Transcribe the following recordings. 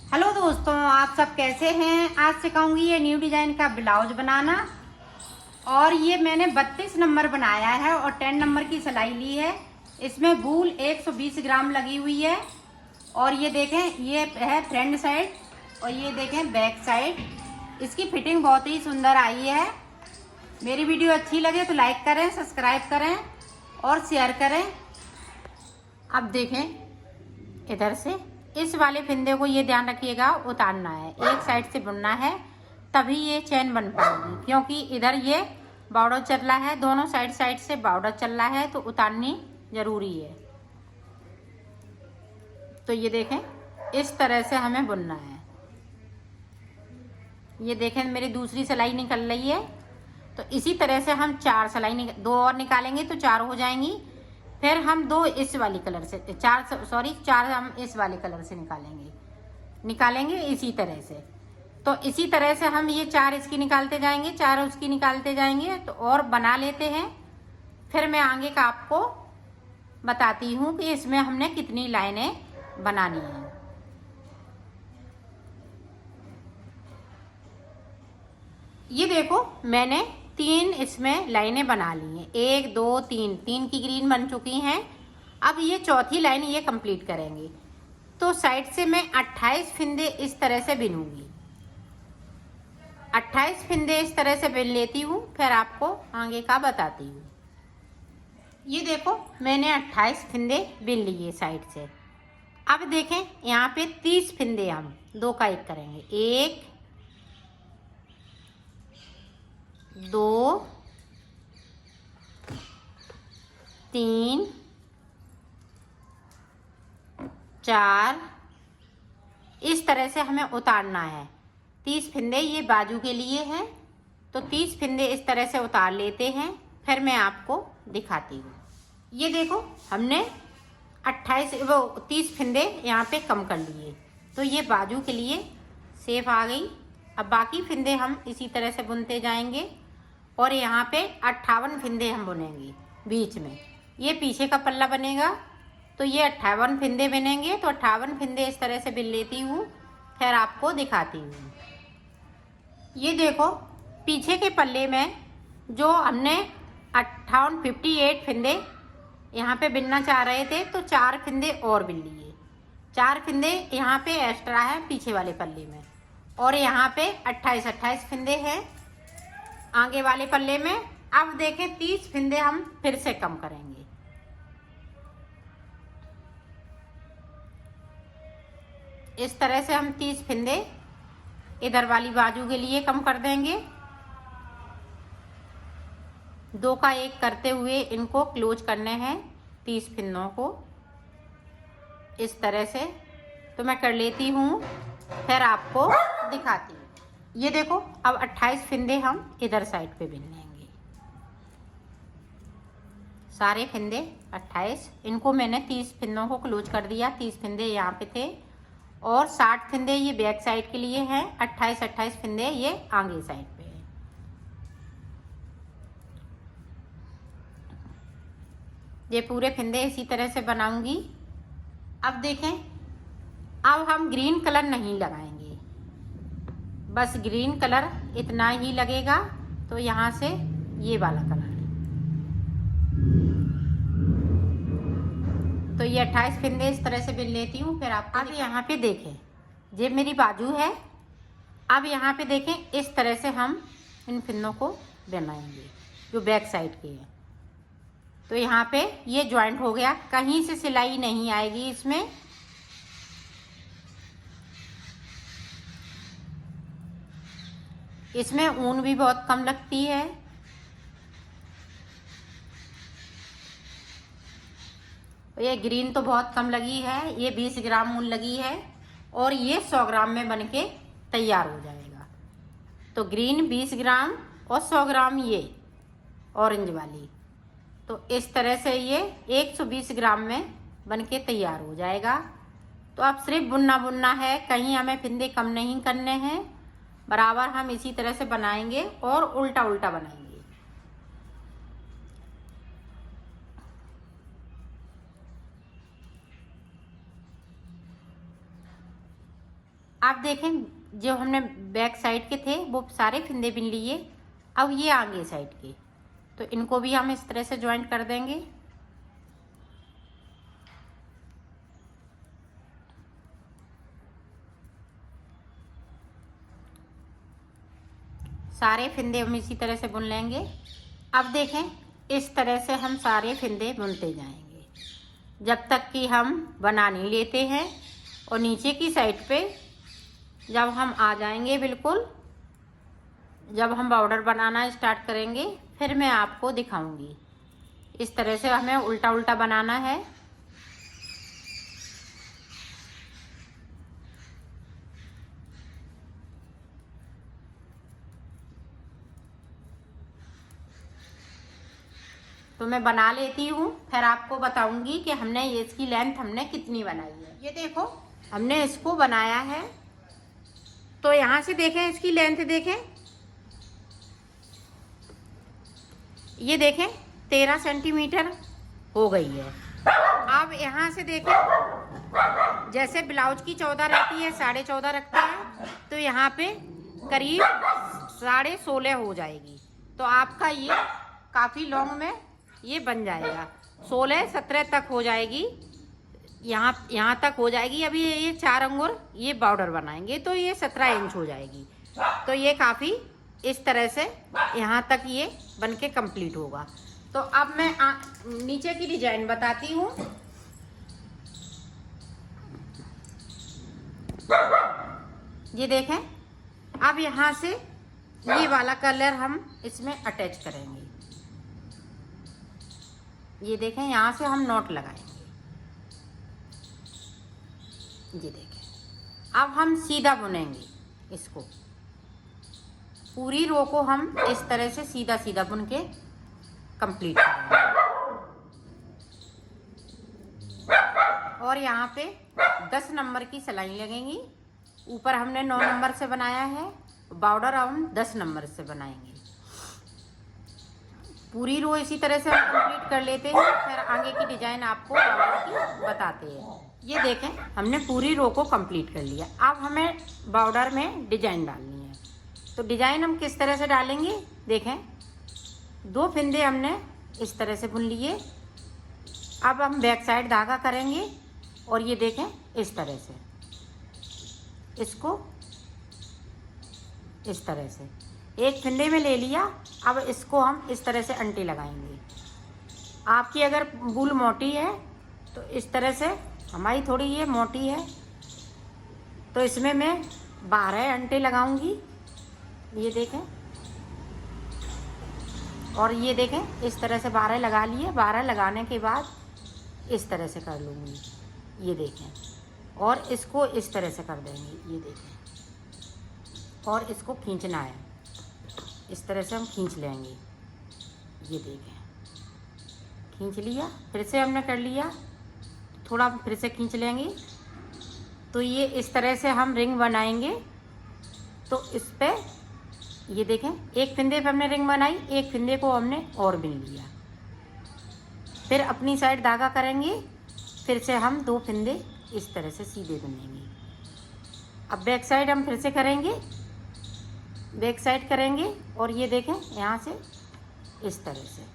Hello दोस्तों, आप सब कैसे हैं। आज सिखाऊंगी ये न्यू डिजाइन का ब्लाउज बनाना। और ये मैंने 32 नंबर बनाया है और 10 नंबर की सिलाई ली है। इसमें वूल 120 ग्राम लगी हुई है। और ये देखें, ये है फ्रंट साइड और ये देखें बैक साइड। इसकी फिटिंग बहुत ही सुंदर आई है। मेरी वीडियो अच्छी लगे तो लाइक करें, सब्सक्राइब करें और शेयर करें। अब देखें, इधर से इस वाले फिंदे को ये ध्यान रखिएगा, उतारना है, एक साइड से बुनना है, तभी ये चैन बन पाएगी। क्योंकि इधर ये बॉर्डर चल रहा है, दोनों साइड से बॉर्डर चल रहा है, तो उतारनी जरूरी है। तो ये देखें, इस तरह से हमें बुनना है। ये देखें, मेरी दूसरी सिलाई निकल रही है। तो इसी तरह से हम 4 सिलाई दो और निकालेंगे तो 4 हो जाएंगी। फिर हम 2 इस वाली कलर से, 4 हम इस वाले कलर से निकालेंगे इसी तरह से। तो इसी तरह से हम ये 4 इसकी निकालते जाएंगे, 4 उसकी निकालते जाएंगे, तो और बना लेते हैं। फिर मैं आगे का आपको बताती हूँ कि इसमें हमने कितनी लाइनें बनानी है। ये देखो, मैंने 3 इसमें लाइनें बना ली हैं। 1 2 3, 3 की ग्रीन बन चुकी हैं। अब ये चौथी लाइन ये कंप्लीट करेंगे। तो साइड से मैं 28 फिंदे इस तरह से बिनूंगी। 28 फिंदे इस तरह से बिन लेती हूँ, फिर आपको आगे का बताती हूँ। ये देखो, मैंने 28 फिंदे बिन लिए साइड से। अब देखें, यहाँ पे 30 फिंदे हम 2 का 1 करेंगे। 1 2 3 4, इस तरह से हमें उतारना है। 30 फिंदे ये बाजू के लिए हैं, तो 30 फिंदे इस तरह से उतार लेते हैं। फिर मैं आपको दिखाती हूँ। ये देखो, हमने 30 फिंदे यहाँ पे कम कर लिए, तो ये बाजू के लिए सेफ आ गई। अब बाकी फिंदे हम इसी तरह से बुनते जाएंगे और यहाँ पे 58 फिंदे हम बुनेंगे बीच में। ये पीछे का पल्ला बनेगा, तो ये 58 फिंदे बनेंगे। तो 58 फिंदे इस तरह से बिन लेती हूँ, फिर आपको दिखाती हूँ। ये देखो, पीछे के पल्ले में जो हमने 58 फिंदे यहाँ पे बिनना चाह रहे थे, तो 4 फिंदे और बिन लिए। 4 फिंदे यहाँ पे एक्स्ट्रा है पीछे वाले पल्ले में, और यहाँ पे 28 फिंदे हैं आगे वाले पल्ले में। अब देखें, 30 फिंदे हम फिर से कम करेंगे। इस तरह से हम 30 फिंदे इधर वाली बाजू के लिए कम कर देंगे। 2 का 1 करते हुए इनको क्लोज करने हैं 30 फिंदों को, इस तरह से। तो मैं कर लेती हूँ, फिर आपको दिखाती हूँ। ये देखो, अब 28 फिंदे हम इधर साइड पे बिन लेंगे। सारे फिंदे 28, इनको मैंने 30 फिंदों को क्लोज कर दिया। 30 फिंदे यहाँ पे थे और 60 फिंदे ये बैक साइड के लिए हैं। 28 फिंदे ये आगे साइड पे है। ये पूरे फिंदे इसी तरह से बनाऊंगी। अब देखें, अब हम ग्रीन कलर नहीं लगाएंगे, बस ग्रीन कलर इतना ही लगेगा। तो यहाँ से ये वाला कलर, तो ये 28 फिंदे इस तरह से बिन लेती हूँ, फिर आप। अब यहाँ पे देखें, ये मेरी बाजू है। अब यहाँ पे देखें, इस तरह से हम इन फिंदों को बनाएंगे जो बैक साइड के हैं। तो यहाँ पे ये ज्वाइंट हो गया, कहीं से सिलाई नहीं आएगी इसमें। इसमें ऊन भी बहुत कम लगती है। ये ग्रीन तो बहुत कम लगी है, ये 20 ग्राम ऊन लगी है और ये 100 ग्राम में बनके तैयार हो जाएगा। तो ग्रीन 20 ग्राम और 100 ग्राम ये ऑरेंज वाली, तो इस तरह से ये 120 ग्राम में बनके तैयार हो जाएगा। तो अब सिर्फ बुनना है, कहीं हमें फिंदे कम नहीं करने हैं, बराबर हम इसी तरह से बनाएंगे और उल्टा उल्टा बनाएंगे। आप देखें जो हमने बैक साइड के थे वो सारे फिंदे बिन लिए। अब ये आगे साइड के, तो इनको भी हम इस तरह से ज्वाइंट कर देंगे। सारे फिंदे हम इसी तरह से बुन लेंगे। अब देखें इस तरह से हम सारे फिंदे बुनते जाएंगे जब तक कि हम बना नहीं लेते हैं। और नीचे की साइड पे जब हम आ जाएंगे बिल्कुल, जब हम बॉर्डर बनाना स्टार्ट करेंगे फिर मैं आपको दिखाऊंगी। इस तरह से हमें उल्टा उल्टा बनाना है। तो मैं बना लेती हूँ, फिर आपको बताऊंगी कि हमने ये इसकी लेंथ हमने कितनी बनाई है। ये देखो हमने इसको बनाया है, तो यहाँ से देखें इसकी लेंथ देखें, ये देखें 13 सेंटीमीटर हो गई है। अब यहाँ से देखें जैसे ब्लाउज की 14 रहती है, 14.5 रखते हैं, तो यहाँ पे करीब 16.5 हो जाएगी। तो आपका ये काफ़ी लॉन्ग में ये बन जाएगा, 16-17 तक हो जाएगी। यहाँ तक हो जाएगी। अभी ये 4 अंगुर ये बॉर्डर बनाएंगे तो ये 17 इंच हो जाएगी। तो ये काफ़ी इस तरह से यहाँ तक ये बन के कंप्लीट होगा। तो अब मैं नीचे की डिजाइन बताती हूँ। ये देखें, अब यहाँ से ये वाला कलर हम इसमें अटैच करेंगे। ये देखें यहाँ से हम नॉट लगाएंगे। ये देखें अब हम सीधा बुनेंगे इसको, पूरी रो को हम इस तरह से सीधा सीधा बुन के कंप्लीट करेंगे। और यहाँ पे 10 नंबर की सिलाई लगेंगी। ऊपर हमने 9 नंबर से बनाया है, बॉर्डर हम 10 नंबर से बनाएंगे। पूरी रो इसी तरह से हम कंप्लीट कर लेते हैं, फिर आगे की डिजाइन आपको बॉर्डर की बताते हैं। ये देखें हमने पूरी रो को कंप्लीट कर लिया। अब हमें बॉर्डर में डिजाइन डालनी है। तो डिजाइन हम किस तरह से डालेंगे, देखें 2 फिंदे हमने इस तरह से बुन लिए। अब हम बैक साइड धागा करेंगे और ये देखें इस तरह से, इसको इस तरह से एक फिंदे में ले लिया। अब इसको हम इस तरह से अंटी लगाएंगे। आपकी अगर बूल मोटी है तो इस तरह से, हमारी थोड़ी ये मोटी है तो इसमें मैं 12 अंटे लगाऊंगी। ये देखें, और ये देखें इस तरह से 12 लगा लिए। 12 लगाने के बाद इस तरह से कर लूँगी। ये देखें, और इसको इस तरह से कर देंगे। ये देखें, और इसको खींचना है, इस तरह से हम खींच लेंगे। ये देखें खींच लिया, फिर से हमने कर लिया, थोड़ा फिर से खींच लेंगे। तो ये इस तरह से हम रिंग बनाएंगे। तो इस पे ये देखें एक फिंदे पे हमने रिंग बनाई, एक फिंदे को हमने और बिन लिया। फिर अपनी साइड धागा करेंगे, फिर से हम 2 फिंदे इस तरह से सीधे बुनेंगे। अब बैक साइड हम फिर से करेंगे, बैक साइड करेंगे और ये देखें यहाँ से इस तरह से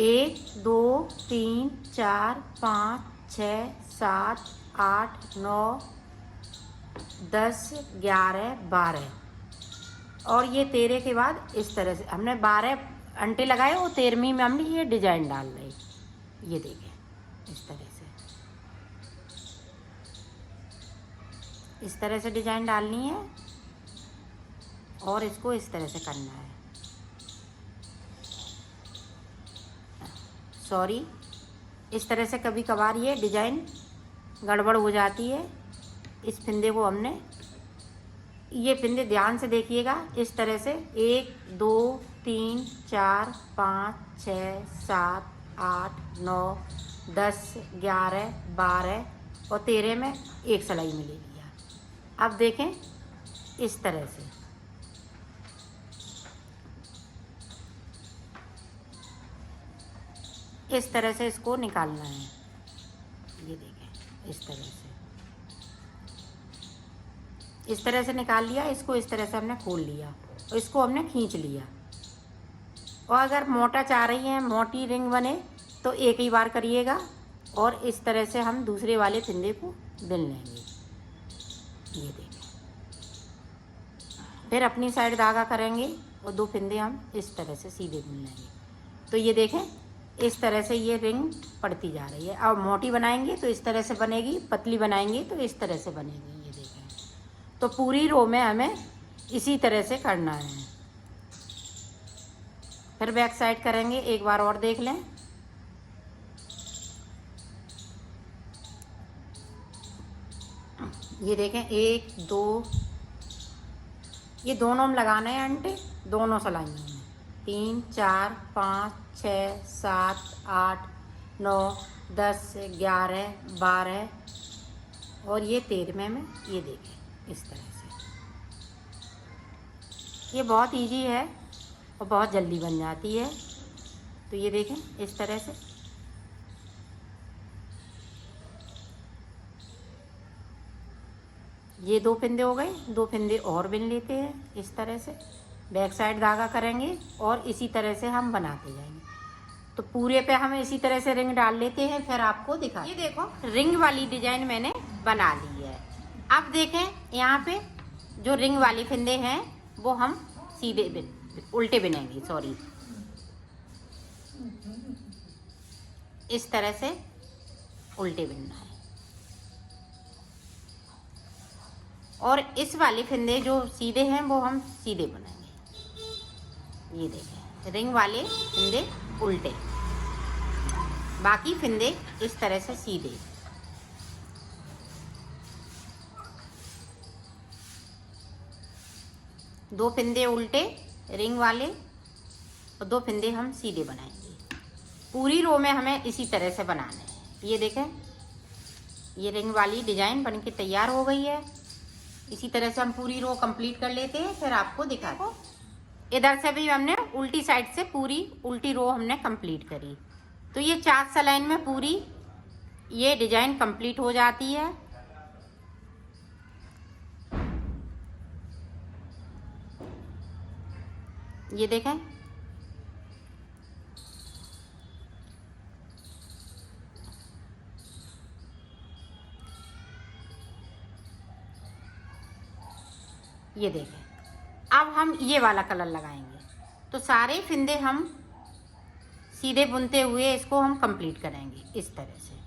1 2 3 4 5 6 7 8 9 10 11 12 और ये 13 के बाद इस तरह से हमने 12 अंटे लगाए और 13वीं में हमने ये डिजाइन डाल रहे। ये देखें इस तरह से डिजाइन डालनी है और इसको इस तरह से करना है। सॉरी, इस तरह से कभी कभार ये डिजाइन गड़बड़ हो जाती है। इस फिंदे को हमने, ये फिंदे ध्यान से देखिएगा, इस तरह से 1 2 3 4 5 6 7 8 9 10 11 12 और 13 में एक सिलाई मिलेगी। अब देखें इस तरह से इस तरह से इसको निकालना है। ये देखें इस तरह से इस तरह से निकाल लिया, इसको इस तरह से हमने खोल लिया और इसको हमने खींच लिया। और अगर मोटा चाह रही हैं, मोटी रिंग बने, तो एक ही बार करिएगा और इस तरह से हम दूसरे वाले फिंदे को बिन लेंगे। ये देखें, फिर अपनी साइड धागा करेंगे और 2 फिंदे हम इस तरह से सीधे बिन लेंगे। तो ये देखें, इस तरह से ये रिंग पड़ती जा रही है। अब मोटी बनाएंगे तो इस तरह से बनेगी, पतली बनाएंगे तो इस तरह से बनेगी। ये देखें, तो पूरी रो में हमें इसी तरह से करना है। फिर बैक साइड करेंगे, एक बार और देख लें। ये देखें, 1 2, ये दोनों में लगाना है अंटे, दोनों सिलाइयों में। 3 4 5 6 7 8 9 10 11 12 और ये 13वें में। ये देखें इस तरह से। ये बहुत इजी है और बहुत जल्दी बन जाती है। तो ये देखें इस तरह से। ये 2 फिंदे हो गए, 2 फिंदे और बिन लेते हैं इस तरह से। बैक साइड धागा करेंगे और इसी तरह से हम बनाते जाएंगे। तो पूरे पे हम इसी तरह से रिंग डाल लेते हैं, फिर आपको दिखा। ये देखो, रिंग वाली डिजाइन मैंने बना ली है। अब देखें, यहाँ पे जो रिंग वाली फिंदे हैं वो हम सीधे उल्टे बिनेंगे, सॉरी, इस तरह से उल्टे बिनना है। और इस वाले फिंदे जो सीधे हैं वो हम सीधे बनाएंगे। ये देखें, रिंग वाले फिंदे उल्टे, बाकी फिंदे इस तरह से सीधे। दो फिंदे उल्टे रिंग वाले और 2 फिंदे हम सीधे बनाएंगे। पूरी रो में हमें इसी तरह से बनाना है। ये देखें, ये रिंग वाली डिजाइन बनके तैयार हो गई है। इसी तरह से हम पूरी रो कंप्लीट कर लेते हैं, फिर आपको दिखाते हैं। इधर से भी हमने उल्टी साइड से पूरी उल्टी रो हमने कंप्लीट करी। तो ये 4 सलाइन में पूरी ये डिजाइन कंप्लीट हो जाती है। ये देखें, ये देखें। अब हम ये वाला कलर लगाएंगे। तो सारे फिंदे हम सीधे बुनते हुए इसको हम कंप्लीट करेंगे इस तरह से।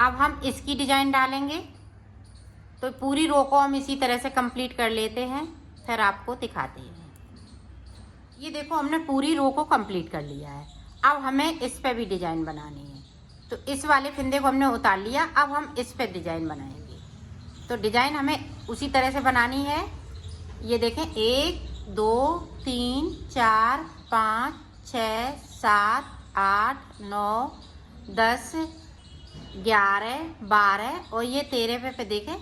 अब हम इसकी डिजाइन डालेंगे। तो पूरी रो को हम इसी तरह से कंप्लीट कर लेते हैं, फिर आपको दिखाते हैं। ये देखो, हमने पूरी रो को कंप्लीट कर लिया है। अब हमें इस पे भी डिजाइन बनानी है। तो इस वाले फिंदे को हमने उतार लिया, अब हम इस पे डिजाइन बनाएंगे। तो डिजाइन हमें उसी तरह से बनानी है। ये देखें, 1 2 3 4 5 6 7 8 9 10 11 12 और ये 13वें पे देखें,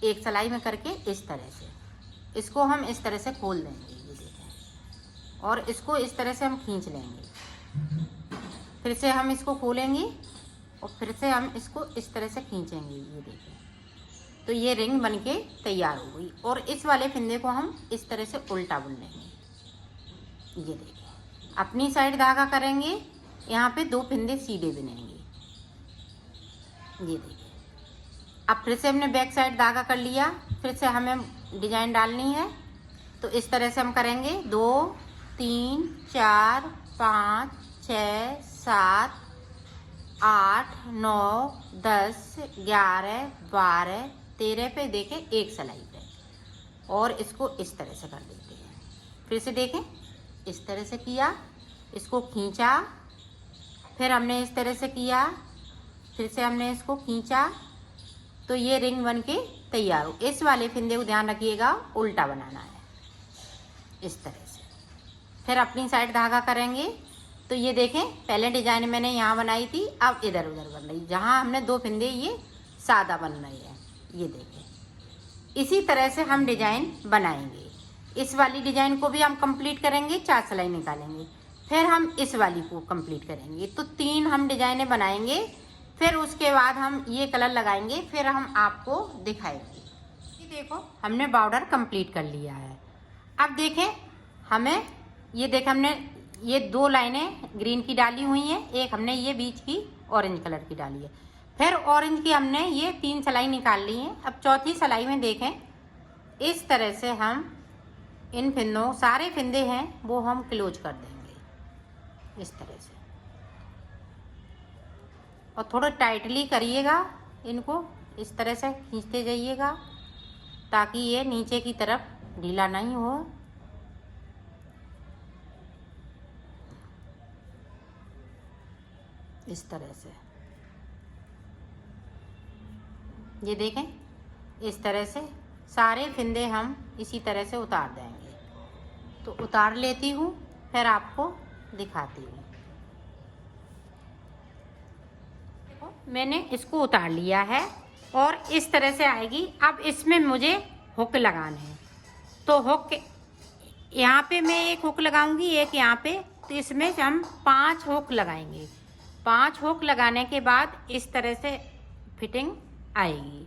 एक सिलाई में करके इस तरह से इसको हम इस तरह से खोल देंगे। ये देखें, और इसको इस तरह से हम खींच लेंगे। फिर से हम इसको खोलेंगे और फिर से हम इसको इस तरह से खींचेंगे। ये देखें, तो ये रिंग बनके तैयार हो गई। और इस वाले फिंदे को हम इस तरह से उल्टा बुन लेंगे। ये देखें, अपनी साइड धागा करेंगे, यहाँ पे 2 फिंदे सीधे बुनेंगे। ये देखिए, अब फिर से हमने बैक साइड धागा कर लिया, फिर से हमें डिजाइन डालनी है। तो इस तरह से हम करेंगे 2 3 4 5 6 7 8 9 10 11 12 13 पे देखें एक सिलाई पे, और इसको इस तरह से कर देते हैं। फिर से देखें, इस तरह से किया, इसको खींचा, फिर हमने इस तरह से किया, फिर से हमने इसको खींचा, तो ये रिंग बन के तैयार हो। इस वाले फिंदे को ध्यान रखिएगा, उल्टा बनाना है इस तरह से। फिर अपनी साइड धागा करेंगे। तो ये देखें, पहले डिजाइन मैंने यहाँ बनाई थी, अब इधर उधर बन रही। जहाँ हमने 2 फिंदे ये सादा बन रही है। ये देखें, इसी तरह से हम डिजाइन बनाएंगे। इस वाली डिजाइन को भी हम कंप्लीट करेंगे, 4 सिलाई निकालेंगे। फिर हम इस वाली को कंप्लीट करेंगे। तो 3 हम डिजाइनें बनाएंगे, फिर उसके बाद हम ये कलर लगाएंगे, फिर हम आपको दिखाएंगे। ये देखो हमने बॉर्डर कंप्लीट कर लिया है। अब देखें हमें ये देखें हमने ये 2 लाइनें ग्रीन की डाली हुई हैं, एक हमने ये बीच की ऑरेंज कलर की डाली है, फिर ऑरेंज की हमने ये 3 सिलाई निकाल ली हैं। अब चौथी सिलाई में देखें इस तरह से हम इन फिंदों सारे फिंदे हैं वो हम क्लोज कर देंगे इस तरह से, और थोड़ा टाइटली करिएगा, इनको इस तरह से खींचते जाइएगा ताकि ये नीचे की तरफ ढीला नहीं हो। इस तरह से ये देखें, इस तरह से सारे फिंदे हम इसी तरह से उतार देंगे। तो उतार लेती हूँ फिर आपको दिखाती हूँ। देखो मैंने इसको उतार लिया है और इस तरह से आएगी। अब इसमें मुझे हुक लगाने हैं, तो हुक यहाँ पे मैं एक हुक लगाऊंगी, एक यहाँ पे, तो इसमें हम 5 हुक लगाएंगे। 5 हुक लगाने के बाद इस तरह से फिटिंग आएगी।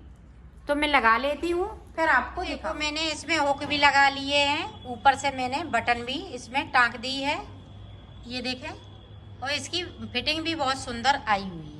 तो मैं लगा लेती हूँ फिर आपको देखो। मैंने इसमें हुक भी लगा लिए हैं, ऊपर से मैंने बटन भी इसमें टाँक दी है, ये देखें, और इसकी फिटिंग भी बहुत सुंदर आई हुई है।